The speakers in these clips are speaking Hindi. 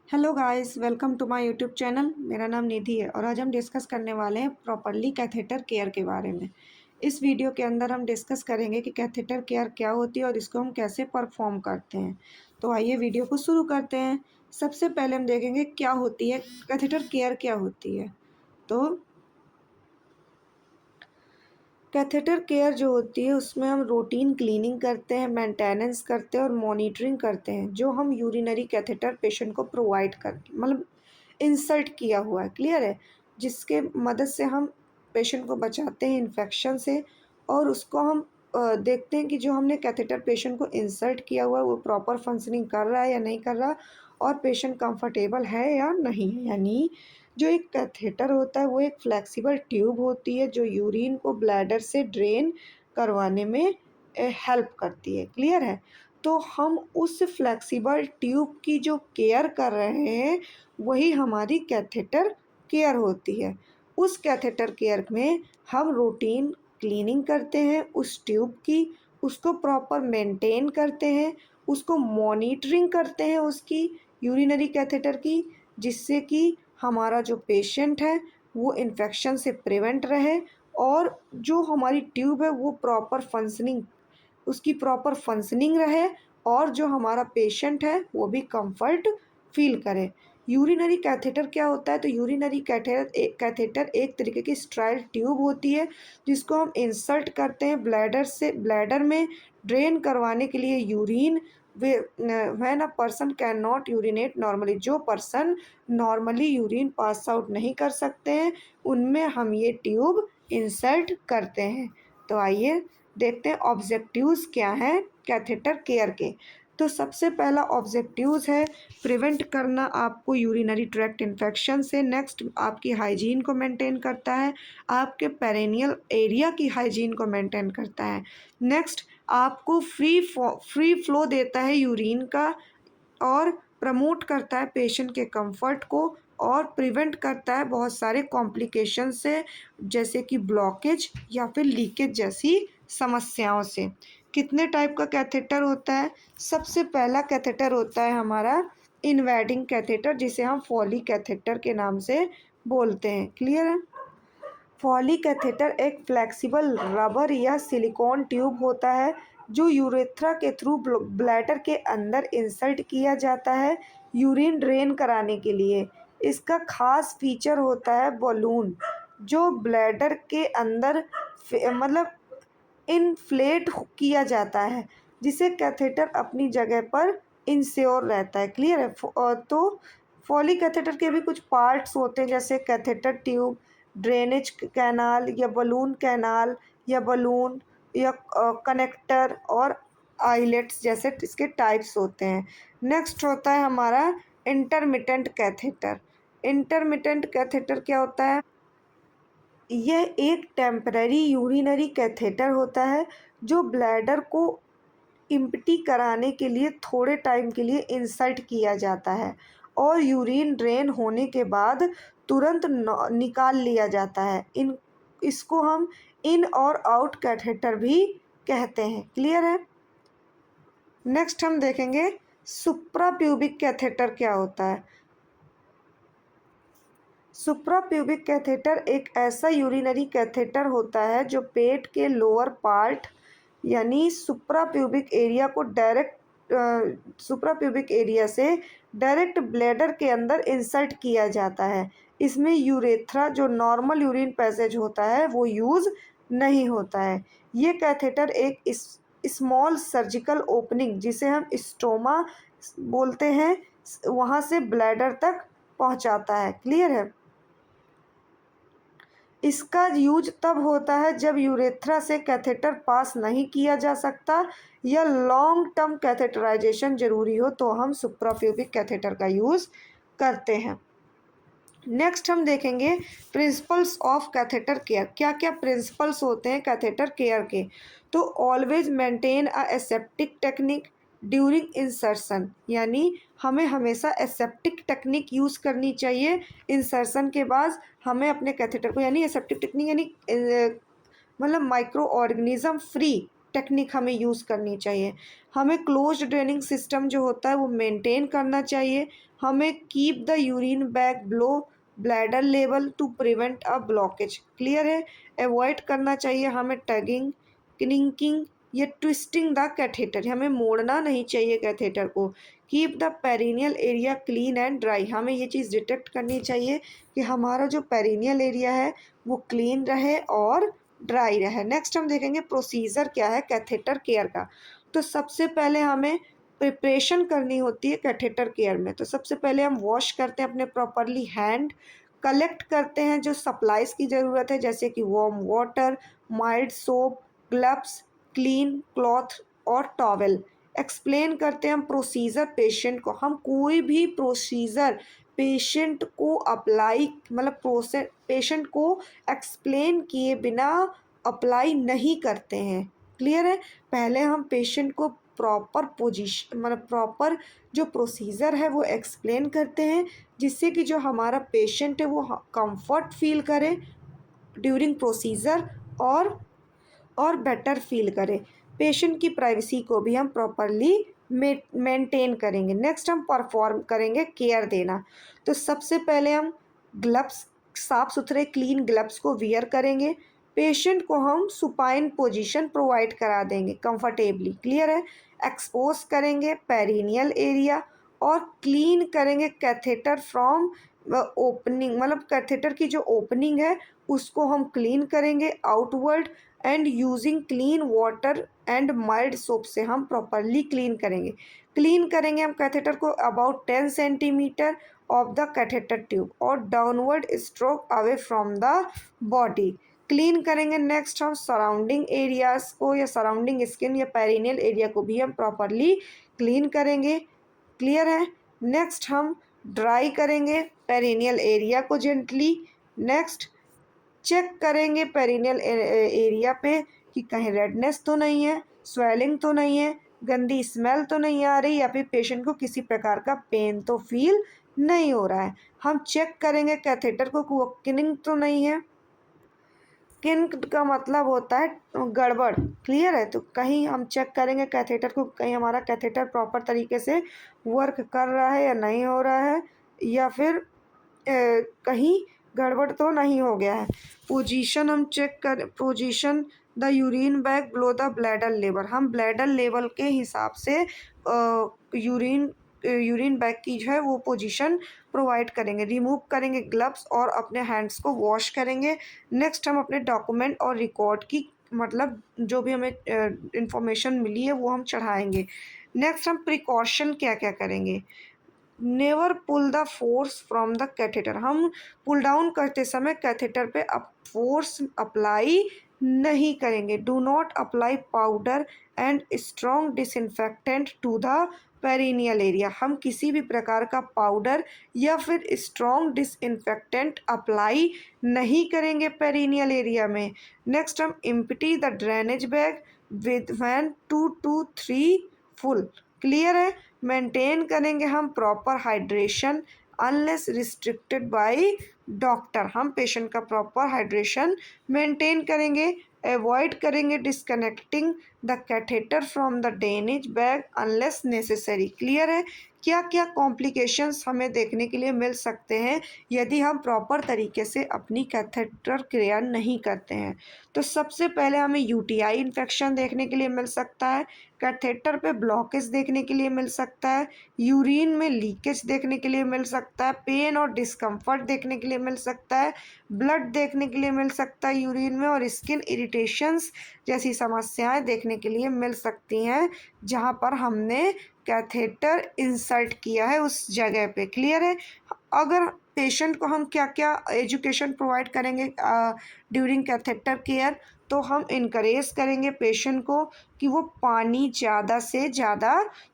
Hello guys, welcome to my YouTube channel. मेरा नाम निधि है और आज हम डिस्कस करने वाले हैं प्रॉपरली कैथेटर केयर के बारे में। इस वीडियो के अंदर हम डिस्कस करेंगे कि कैथेटर केयर क्या होती है और इसको हम कैसे परफॉर्म करते हैं। तो आइए वीडियो को शुरू करते हैं। सबसे पहले हम देखेंगे क्या होती है कैथेटर केयर, क्या होती है। तो कैथेटर केयर जो होती है उसमें हम रूटीन क्लीनिंग करते हैं, मेंटेनेंस करते हैं और मॉनिटरिंग करते हैं जो हम यूरिनरी कैथेटर पेशेंट को प्रोवाइड कर मतलब इंसर्ट किया हुआ है, क्लियर है, जिसके मदद से हम पेशेंट को बचाते हैं इन्फेक्शन से। और उसको हम देखते हैं कि जो हमने कैथेटर पेशेंट को इंसर्ट किया हुआ है वो प्रॉपर फंक्शनिंग कर रहा है या नहीं कर रहा, और पेशेंट कंफर्टेबल है या नहीं है। यानी जो एक कैथेटर होता है वो एक फ्लेक्सिबल ट्यूब होती है जो यूरिन को ब्लैडर से ड्रेन करवाने में हेल्प करती है, क्लियर है। तो हम उस फ्लेक्सिबल ट्यूब की जो केयर कर रहे हैं वही हमारी कैथेटर केयर होती है। उस कैथेटर केयर में हम रूटीन क्लीनिंग करते हैं उस ट्यूब की, उसको प्रॉपर मेंटेन करते हैं, उसको मॉनिटरिंग करते हैं उसकी यूरिनरी कैथेटर की, जिससे कि हमारा जो पेशेंट है वो इन्फेक्शन से प्रिवेंट रहे और जो हमारी ट्यूब है वो प्रॉपर फंक्शनिंग उसकी प्रॉपर फंक्शनिंग रहे, और जो हमारा पेशेंट है वो भी कंफर्ट फील करे। यूरिनरी कैथेटर क्या होता है? तो यूरिनरी कैथेटर एक तरीके की स्ट्राइल ट्यूब होती है जिसको हम इंसर्ट करते हैं ब्लैडर में ड्रेन करवाने के लिए urine. When a person can not urinate normally, जो person normally urine pass out नहीं कर सकते हैं उनमें हम ये ट्यूब इंसर्ट करते हैं। तो आइए देखते हैं ऑब्जेक्टिव्स क्या हैं कैथेटर केयर के। तो सबसे पहला ऑब्जेक्टिव्स है प्रिवेंट करना आपको यूरिनरी ट्रैक्ट इन्फेक्शन से। नेक्स्ट आपकी हाइजीन को मेंटेन करता है, आपके पेरेनियल एरिया की हाइजीन को मेंटेन करता है। नेक्स्ट आपको फ्री फ्लो देता है यूरिन का, और प्रमोट करता है पेशेंट के कंफर्ट को, और प्रिवेंट करता है बहुत सारे कॉम्प्लिकेशन से जैसे कि ब्लॉकेज या फिर लीकेज जैसी समस्याओं से। कितने टाइप का कैथेटर होता है? सबसे पहला कैथेटर होता है हमारा इनवेडिंग कैथेटर, जिसे हम फॉली कैथेटर के नाम से बोलते हैं, क्लियर है। फॉली कैथेटर एक फ्लेक्सिबल रबर या सिलिकॉन ट्यूब होता है जो यूरेथ्रा के थ्रू ब्लैडर के अंदर इंसर्ट किया जाता है यूरिन ड्रेन कराने के लिए। इसका खास फीचर होता है बलून, जो ब्लैडर के अंदर मतलब इन्फ्लेट किया जाता है, जिसे कैथेटर अपनी जगह पर इंश्योर रहता है, क्लियर है। तो फॉली कैथेटर के भी कुछ पार्ट्स होते हैं जैसे कैथेटर ट्यूब, ड्रेनेज कैनाल या बलून कैनाल या बलून या कनेक्टर और आइलेट्स जैसे इसके टाइप्स होते हैं। नेक्स्ट होता है हमारा इंटरमिटेंट कैथेटर। इंटरमिटेंट कैथेटर क्या होता है? यह एक टेम्पररी यूरिनरी कैथेटर होता है जो ब्लैडर को इम्प्टी कराने के लिए थोड़े टाइम के लिए इंसर्ट किया जाता है और यूरिन ड्रेन होने के बाद तुरंत निकाल लिया जाता है। इसको हम इन और आउट कैथेटर भी कहते हैं, क्लियर है। नेक्स्ट हम देखेंगे सुप्राप्यूबिक कैथेटर क्या होता है। सुप्राप्यूबिक कैथेटर एक ऐसा यूरिनरी कैथेटर होता है जो पेट के लोअर पार्ट यानी सुप्राप्यूबिक एरिया को सुप्राप्यूबिक एरिया से डायरेक्ट ब्लैडर के अंदर इंसर्ट किया जाता है। इसमें यूरेथ्रा जो नॉर्मल यूरिन पैसेज होता है वो यूज़ नहीं होता है। ये कैथेटर एक स्मॉल सर्जिकल ओपनिंग जिसे हम स्टोमा बोलते हैं वहाँ से ब्लैडर तक पहुँचाता है, क्लियर है। इसका यूज तब होता है जब यूरेथ्रा से कैथेटर पास नहीं किया जा सकता या लॉन्ग टर्म कैथेटराइजेशन जरूरी हो तो हम सुप्राप्यूबिक कैथेटर का यूज़ करते हैं। नेक्स्ट हम देखेंगे प्रिंसिपल्स ऑफ कैथेटर केयर। क्या क्या प्रिंसिपल्स होते हैं कैथेटर केयर के? तो always maintain a aseptic technique during insertion, यानी हमें हमेशा एसेप्टिक टेक्निक यूज़ करनी चाहिए इंसर्शन के बाद। हमें अपने कैथेटर को यानी एसेप्टिक टेक्निक यानी मतलब माइक्रो ऑर्गेनिज्म फ्री टेक्निक हमें यूज़ करनी चाहिए। हमें क्लोज्ड ड्रेनिंग सिस्टम जो होता है वो मेंटेन करना चाहिए। हमें keep the urine bag below bladder level to prevent a blockage. Clear है? अवॉइड करना चाहिए हमें टगिंग, क्लिंकिंग या ट्विस्टिंग द कैथेटर। हमें मोड़ना नहीं चाहिए कैथेटर को। Keep the perineal area clean and dry. हमें ये चीज़ डिटेक्ट करनी चाहिए कि हमारा जो पेरिनियल एरिया है वो क्लीन रहे और ड्राई रहे। नेक्स्ट हम देखेंगे प्रोसीजर क्या है कैथेटर केयर का। तो सबसे पहले हमें प्रिपरेशन करनी होती है कैथेटर केयर में। तो सबसे पहले हम वॉश करते हैं अपने प्रॉपरली हैंड, कलेक्ट करते हैं जो सप्लाइज की ज़रूरत है जैसे कि warm water, mild soap, gloves, clean cloth और टॉवेल। एक्सप्लेन करते हैं हम प्रोसीजर पेशेंट को। हम कोई भी प्रोसीजर पेशेंट को अप्लाई मतलब प्रोसेस पेशेंट को एक्सप्लेन किए बिना अप्लाई नहीं करते हैं। क्लियर है? पहले हम पेशेंट को प्रॉपर पोजीशन मतलब प्रॉपर जो प्रोसीजर है वो एक्सप्लेन करते हैं जिससे कि जो हमारा पेशेंट है वो कंफर्ट फील करे ड्यूरिंग प्रोसीजर और बेटर फील करे। पेशेंट की प्राइवेसी को भी हम प्रॉपरली मेंटेन करेंगे। नेक्स्ट हम परफॉर्म करेंगे केयर देना। तो सबसे पहले हम ग्लव्स, साफ सुथरे क्लीन ग्लव्स को वियर करेंगे। पेशेंट को हम सुपाइन पोजीशन प्रोवाइड करा देंगे कंफर्टेबली। क्लियर है? एक्सपोज करेंगे पेरिनियल एरिया और क्लीन करेंगे कैथेटर फ्रॉम ओपनिंग मतलब कैथेटर की जो ओपनिंग है उसको हम क्लीन करेंगे outward and using clean water and mild soap से हम प्रॉपरली क्लीन करेंगे हम कैथेटर को about 10 centimetre of the catheter tube और downward stroke away from the body. Clean करेंगे। नेक्स्ट हम सराउंडिंग एरियाज को या सराउंडिंग स्किन या पेरिनियल एरिया को भी हम प्रॉपरली क्लीन करेंगे। क्लियर है? नेक्स्ट हम ड्राई करेंगे पेरिनियल एरिया को जेंटली। नेक्स्ट चेक करेंगे पेरिनियल एरिया पे कि कहीं रेडनेस तो नहीं है, स्वेलिंग तो नहीं है, गंदी स्मेल तो नहीं आ रही या फिर पेशेंट को किसी प्रकार का पेन तो फील नहीं हो रहा है। हम चेक करेंगे कैथेटर को कि वो किनिंग तो नहीं है। किंक का मतलब होता है गड़बड़। क्लियर है? तो कहीं हम चेक करेंगे कैथेटर को, कहीं हमारा कैथेटर प्रॉपर तरीके से वर्क कर रहा है या नहीं हो रहा है या फिर कहीं गड़बड़ तो नहीं हो गया है। पोजीशन हम चेक कर position the urine bag below the bladder level. हम ब्लैडर लेवल के हिसाब से यूरिन बैग की जो है वो पोजीशन प्रोवाइड करेंगे। रिमूव करेंगे ग्लव्स और अपने हैंड्स को वॉश करेंगे। नेक्स्ट हम अपने डॉक्यूमेंट और रिकॉर्ड की मतलब जो भी हमें इंफॉर्मेशन मिली है वो हम चढ़ाएंगे। नेक्स्ट हम प्रिकॉशन क्या क्या करेंगे। Never pull the force from the catheter. हम पुल डाउन करते समय कैथेटर पे फोर्स अप्लाई नहीं करेंगे। Do not apply powder and strong disinfectant to the perineal area. हम किसी भी प्रकार का पाउडर या फिर स्ट्रॉन्ग डिसइंफेक्टेंट अप्लाई नहीं करेंगे पेरिनियल एरिया में। नेक्स्ट हम empty the drainage bag with when 2 to 3 full. Clear है? मेंटेन करेंगे हम proper hydration unless restricted by doctor. हम पेशेंट का प्रॉपर हाइड्रेशन मेंटेन करेंगे। अवॉइड करेंगे disconnecting the catheter from the drainage bag unless necessary. Clear है? क्या क्या कॉम्प्लिकेशंस हमें देखने के लिए मिल सकते हैं यदि हम प्रॉपर तरीके से अपनी कैथेटर केयर नहीं करते हैं। तो सबसे पहले हमें यूटीआई इन्फेक्शन देखने के लिए मिल सकता है, कैथेटर पे ब्लॉकेज देखने के लिए मिल सकता है, यूरिन में लीकेज देखने के लिए मिल सकता है, पेन और डिस्कम्फर्ट देखने के लिए मिल सकता है, ब्लड देखने के लिए मिल सकता है यूरिन में और स्किन इरिटेशंस जैसी समस्याएं देखने के लिए मिल सकती हैं जहां पर हमने कैथेटर इंसर्ट किया है उस जगह पे। क्लियर है? अगर पेशेंट को हम क्या क्या एजुकेशन प्रोवाइड करेंगे ड्यूरिंग कैथेटर केयर, तो हम इनकरेज करेंगे पेशेंट को कि वो पानी ज़्यादा से ज़्यादा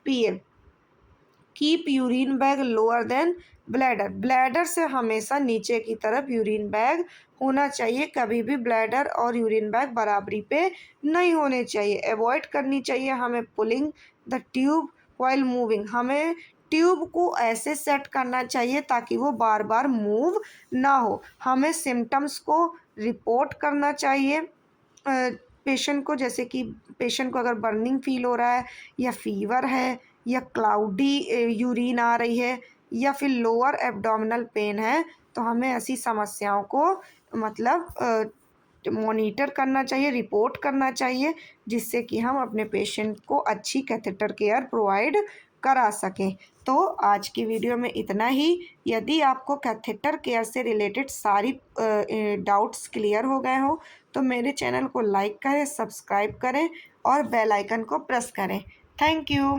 पिए। Keep urine bag lower than bladder. Bladder से हमेशा नीचे की तरफ यूरिन बैग होना चाहिए। कभी भी ब्लैडर और यूरिन बैग बराबरी पे नहीं होने चाहिए। अवॉइड करनी चाहिए हमें pulling the tube while moving. हमें ट्यूब को ऐसे सेट करना चाहिए ताकि वो बार बार मूव ना हो। हमें सिम्टम्स को रिपोर्ट करना चाहिए पेशेंट को, जैसे कि पेशेंट को अगर बर्निंग फील हो रहा है या फीवर है या क्लाउडी यूरिन आ रही है या फिर लोअर एब्डोमिनल पेन है, तो हमें ऐसी समस्याओं को मतलब मॉनिटर करना चाहिए, रिपोर्ट करना चाहिए, जिससे कि हम अपने पेशेंट को अच्छी कैथेटर केयर प्रोवाइड करा सकें। तो आज की वीडियो में इतना ही। यदि आपको कैथेटर केयर से रिलेटेड सारी डाउट्स क्लियर हो गए हो तो मेरे चैनल को लाइक करें, सब्सक्राइब करें और बेल आइकन को प्रेस करें। Thank you.